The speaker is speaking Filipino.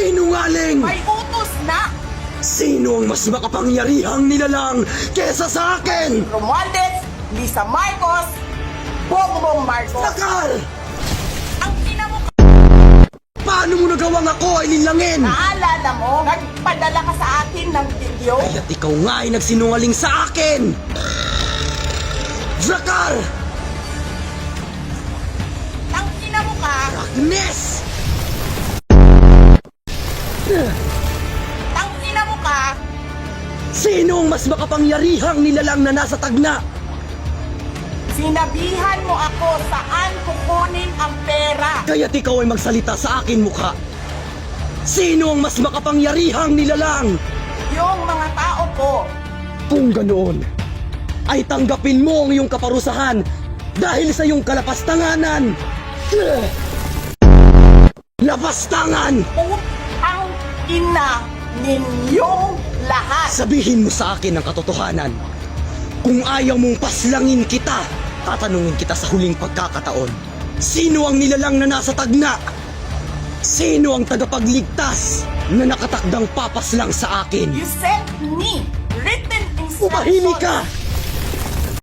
Sinungaling! May utos na! Sino ang mas makapangyarihang nilalang kesa sa akin? Romualdez, Lisa Marcos, Bongbong Marcos. Sakal! Ang ina mo, Paano mo nagawang ako ay nilangin? naalala mo, nagpadala ka sa akin ng video? Kaya't ikaw nga ay nagsinungaling sa akin! Zakar! Ang ina mo ka, Agnes! ang ina mo ka, Sino ang mas makapangyarihang nilalang na nasa tagna? sinabihan mo ako saan kukunin ang pera. Kaya't ikaw ay magsalita sa akin mukha. Sino ang mas makapangyarihang nilalang? Yung mga tao ko, Kung ganoon, ay tanggapin mo ang iyong kaparusahan dahil sa iyong kalapastanganan. Lapastangan! ang ina ninyong lahat. Sabihin mo sa akin ang katotohanan. Kung ayaw mong paslangin kita, tatanungin kita sa huling pagkakataon. Sino ang nilalang na nasa tagna? Sino ang tagapagligtas na nakatakdang papaslang sa akin? You sent me written instructions. Umahimik ka!